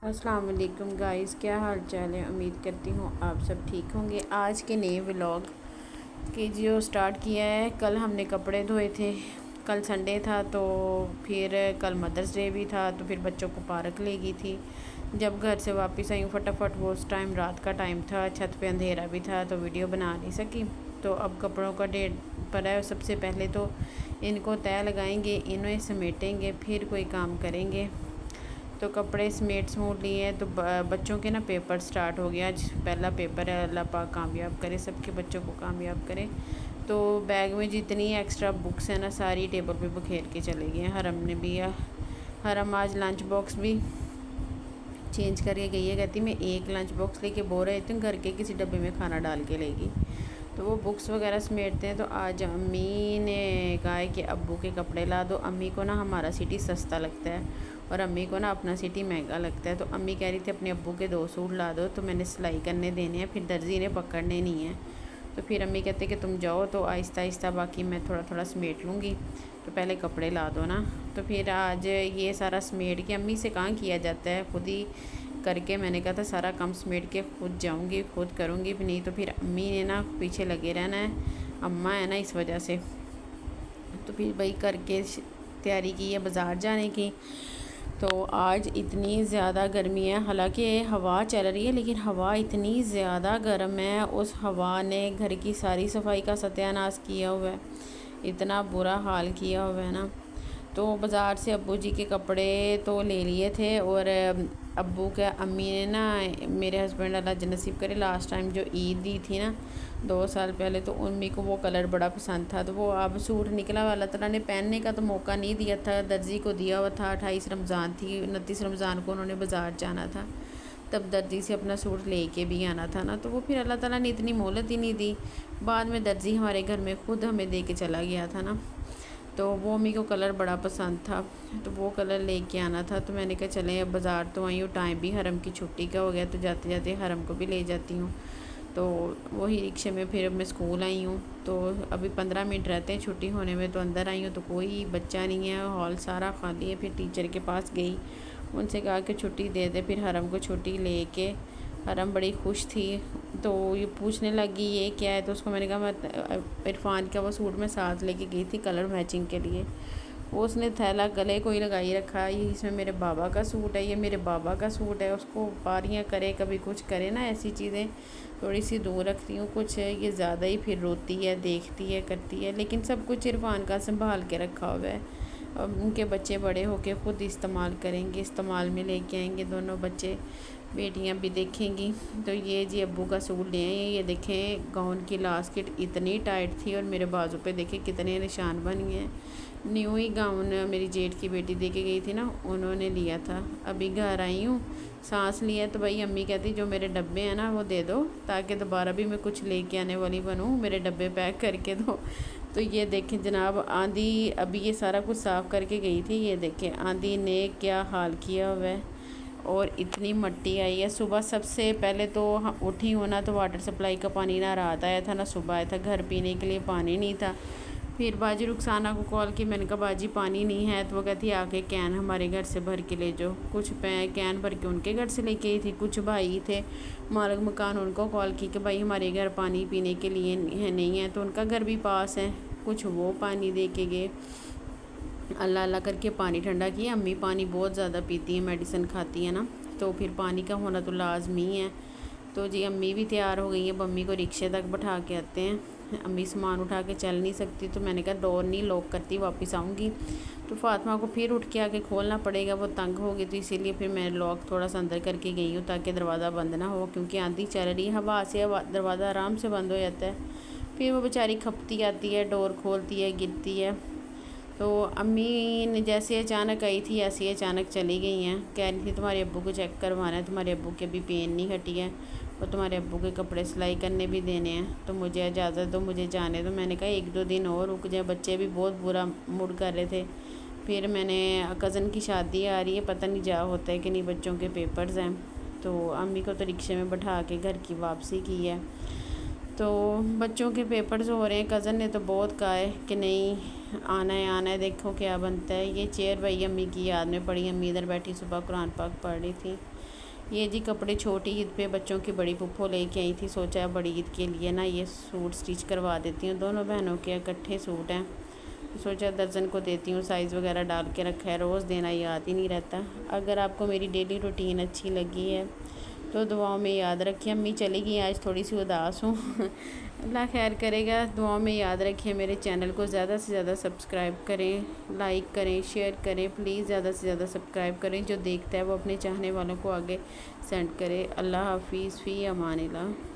अस्सलाम वालेकुम गाइस, क्या हाल चाल है। उम्मीद करती हूँ आप सब ठीक होंगे। आज के नए व्लॉग के जो स्टार्ट किया है। कल हमने कपड़े धोए थे, कल संडे था, तो फिर कल मदर्स डे भी था, तो फिर बच्चों को पार्क ले गई थी। जब घर से वापस आई हूँ फटाफट, वो उस टाइम रात का टाइम था, छत पे अंधेरा भी था, तो वीडियो बना नहीं सकी। तो अब कपड़ों का डेट पड़ा है। सबसे पहले तो इनको तय लगाएंगे, इन्हें समेटेंगे, फिर कोई काम करेंगे। तो कपड़े समेट समूट लिए हैं। तो बच्चों के ना पेपर स्टार्ट हो गया। आज पहला पेपर है, अल्लाह पाक कामयाब करे, सबके बच्चों को कामयाब करे। तो बैग में जितनी एक्स्ट्रा बुक्स हैं ना, सारी टेबल पे बखेर के चले गए हैं। हरम ने भी हरम आज लंच बॉक्स भी चेंज करके गई है। कहती मैं एक लंच बॉक्स लेके बोर है, तुम घर के किसी डब्बे में खाना डाल के लेगी। तो वो बुक्स वगैरह समेटते हैं। तो आज अम्मी ने कहा है कि अब्बू के कपड़े ला दो। अम्मी को ना हमारा सिटी सस्ता लगता है और अम्मी को ना अपना सिटी महंगा लगता है। तो अम्मी कह रही थी अपने अब्बू के 2 सूट ला दो, तो मैंने सिलाई करने देने हैं, फिर दर्जी ने पकड़ने नहीं है। तो फिर अम्मी कहते कि तुम जाओ, तो आहिस्ता आहिस्ता बाकी मैं थोड़ा थोड़ा समेट लूँगी, तो पहले कपड़े ला दो ना। तो फिर आज ये सारा समेट के, अम्मी से कहाँ किया जाता है, खुद ही करके मैंने कहा था सारा काम समेट के खुद जाऊंगी, खुद करूंगी भी नहीं। तो फिर अम्मी ने ना पीछे लगे रहना है, अम्मा है ना, इस वजह से। तो फिर भाई करके तैयारी की है बाज़ार जाने की। तो आज इतनी ज़्यादा गर्मी है, हालांकि हवा चल रही है, लेकिन हवा इतनी ज़्यादा गर्म है। उस हवा ने घर की सारी सफाई का सत्यानाश किया हुआ है, इतना बुरा हाल किया हुआ है ना। तो बाज़ार से अब्बू जी के कपड़े तो ले लिए थे, और अब्बू के अम्मी ने ना मेरे हस्बैंड अल्लाह जन्नत करे, लास्ट टाइम जो ईद दी थी ना 2 साल पहले, तो अम्मी को वो कलर बड़ा पसंद था। तो वो अब सूट निकला हुआ, अल्लाह ताला ने पहनने का तो मौका नहीं दिया था, दर्जी को दिया हुआ था। 28 रमज़ान थी, 29 रमज़ान को उन्होंने बाज़ार जाना था, तब दर्जी से अपना सूट लेके भी आना था ना। तो वो फिर अल्लाह ताला ने इतनी मोहलत ही नहीं दी। बाद में दर्जी हमारे घर में ख़ुद हमें दे के चला गया था ना। तो वो अम्मी को कलर बड़ा पसंद था, तो वो कलर लेके आना था। तो मैंने कहा चलें, अब बाज़ार तो आई हूँ, टाइम भी हरम की छुट्टी का हो गया, तो जाते जाते हरम को भी ले जाती हूँ। तो वही रिक्शे में फिर मैं स्कूल आई हूँ। तो अभी 15 मिनट रहते हैं छुट्टी होने में। तो अंदर आई हूँ तो कोई बच्चा नहीं है, हॉल सारा खाली है। फिर टीचर के पास गई, उनसे कहा कि छुट्टी दे दे। फिर हरम को छुट्टी लेके, हरम बड़ी खुश थी, तो ये पूछने लगी ये क्या है। तो उसको मैंने कहा मैं इरफान का वो सूट मैं साथ लेके गई थी कलर मैचिंग के लिए। वो उसने थैला गले को ही लगाई रखा, ये इसमें मेरे बाबा का सूट है, ये मेरे बाबा का सूट है। उसको पारियाँ करे, कभी कुछ करे ना, ऐसी चीज़ें थोड़ी सी दूर रखती हूँ। कुछ ये ज़्यादा ही फिर रोती है, देखती है, करती है। लेकिन सब कुछ इरफान का संभाल के रखा हुआ है। अब उनके बच्चे बड़े होके ख़ुद इस्तेमाल करेंगे, इस्तेमाल में लेके आएंगे दोनों बच्चे, बेटियां भी देखेंगी। तो ये जी अब्बू का सूट ले आए। ये देखें, गाउन की लास्टिक इतनी टाइट थी, और मेरे बाजू पे देखें कितने निशान बन गए हैं। न्यू ही गाउन मेरी जेठ की बेटी दे के गई थी ना, उन्होंने लिया था। अभी घर आई हूँ, सांस लिया, तो भाई अम्मी कहती जो मेरे डब्बे हैं ना वो दे दो, ताकि दोबारा भी मैं कुछ लेके आने वाली बनूँ, मेरे डब्बे पैक करके दो। तो ये देखें जनाब, आंधी अभी ये सारा कुछ साफ़ करके गई थी। ये देखें आंधी ने क्या हाल किया हुआ है, और इतनी मिट्टी आई है। सुबह सबसे पहले तो उठी हूँ ना, तो वाटर सप्लाई का पानी ना रात आया था ना सुबह आया था, घर पीने के लिए पानी नहीं था। फिर बाजी रुखसाना को कॉल की, मैंने कहा बाजी पानी नहीं है। तो वो कहती आके कैन हमारे घर से भर के ले जाओ। कुछ कैन भर के उनके घर से लेके आई थी। कुछ भाई थे मालिक मकान, उनको कॉल की कि भाई हमारे घर पानी पीने के लिए है नहीं है, तो उनका घर भी पास है, कुछ वो पानी दे के गए। अल्लाह अल्लाह करके पानी ठंडा किया। अम्मी पानी बहुत ज़्यादा पीती है, मेडिसिन खाती है ना, तो फिर पानी का होना तो लाजमी है। तो जी अम्मी भी तैयार हो गई है। अब अम्मी को रिक्शे तक बैठा के आते हैं। अम्मी सामान उठा के चल नहीं सकती, तो मैंने कहा डोर नहीं लॉक करती, वापस आऊँगी तो फातिमा को फिर उठ के आके खोलना पड़ेगा, वो तंग होगी। तो इसीलिए फिर मैं लॉक थोड़ा सा अंदर करके गई हूँ, ताकि दरवाज़ा बंद ना हो, क्योंकि आंधी चल रही है, हवा से दरवाज़ा आराम से बंद हो जाता है। फिर वो बेचारी खपती आती है, डोर खोलती है, गिरती है। तो अम्मी ने जैसे अचानक आई थी, ऐसे ही अचानक चली गई हैं। कह रही थी तुम्हारे अब्बू को चेक करवाना है, तुम्हारे अब्बू के अभी पेन नहीं हटी है, और तुम्हारे अब्बू के कपड़े सिलाई करने भी देने हैं, तो मुझे इजाज़त दो, मुझे जाने दो। मैंने कहा 1-2 दिन और रुक जाए, बच्चे भी बहुत बुरा मूड कर रहे थे। फिर मैंने कज़न की शादी आ रही है, पता नहीं जा होता है कि नहीं, बच्चों के पेपर्स हैं। तो अम्मी को तो रिक्शे में बैठा के घर की वापसी की है। तो बच्चों के पेपर्स हो रहे हैं। कज़न ने तो बहुत कहा है कि नहीं आना है, देखो क्या बनता है। ये चेयर भाई अम्मी की याद में पड़ी, अम्मी इधर बैठी सुबह कुरान पाक पढ़ रही थी। ये जी कपड़े छोटी ईद पे बच्चों की बड़ी पुप्पो लेके आई थी। सोचा बड़ी ईद के लिए ना ये सूट स्टिच करवा देती हूँ। दोनों बहनों के इकट्ठे सूट हैं, सोचा दर्जन को देती हूँ। साइज़ वगैरह डाल के रखा है, रोज़ देना याद ही नहीं रहता। अगर आपको मेरी डेली रूटीन अच्छी लगी है तो दुआओं में याद रखिए। अम्मी चली गई, आज थोड़ी सी उदास हूँ। अल्लाह खैर करेगा। दुआओं में याद रखिए। मेरे चैनल को ज़्यादा से ज़्यादा सब्सक्राइब करें, लाइक करें, शेयर करें। प्लीज़ ज़्यादा से ज़्यादा सब्सक्राइब करें। जो देखता है वो अपने चाहने वालों को आगे सेंड करे। अल्लाह हाफिज़, फ़ी अमानिल्लाह।